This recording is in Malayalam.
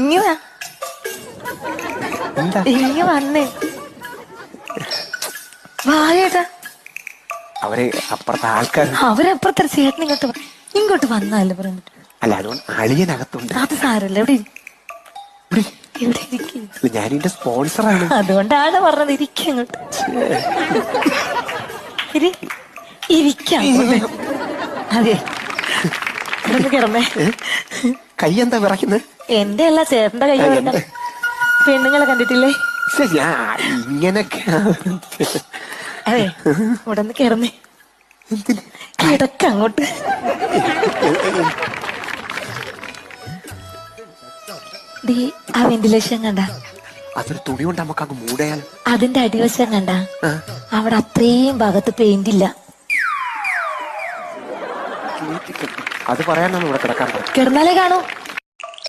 ഇങ്ങ എന്താ ഇങ്ങ വന്നേ വായേട്ടാ. അവര് അപ്പുറത്തെ ആൾക്കാർ. അവരപ്പുറത്തെ ചേട്ടൻ ഇങ്ങോട്ട് വന്നല്ലേ പറഞ്ഞിട്ട്. അല്ല അതുകൊണ്ട് അളിയനകത്തുണ്ട്. അത് സാരല്ല. എവിടെ ഇവിടെ ഇരിക്കും. ഞാനിന്റെ സ്പോൺസറാണ്. അതുകൊണ്ടാണ് പറഞ്ഞത് ഇരിക്കും ഇങ്ങോട്ട്. ഇരിക്കാം. അതെ ഇവിടെ കിടന്നേ. കൈ എന്താ വിറയ്ക്കുന്നത്? എന്റെ അല്ല ചേട്ടന്റെ കൈ വിറയ്ക്കാൻ. പെണ്ണുങ്ങളെ കണ്ടിട്ടില്ലേ? ഞാൻ ഇങ്ങനൊക്കെ. അതെ ഇവിടെ നിന്ന് കിടന്നേ. കിടക്ക അങ്ങോട്ട്. ആ വെന്റിലേഷൻ കണ്ട? അതൊരു തുണി കൊണ്ട് നമുക്ക് അങ്ങ് മൂടയാൽ. അതിന്റെ അടിവശം കണ്ട? അവിടെ അത്രയും ഭാഗത്ത് പെയിന്റ് ഇല്ല. അത് പറയാനാണ് ഇവിടെ കിടക്കാൻ. കിടന്നാലേ കാണൂ.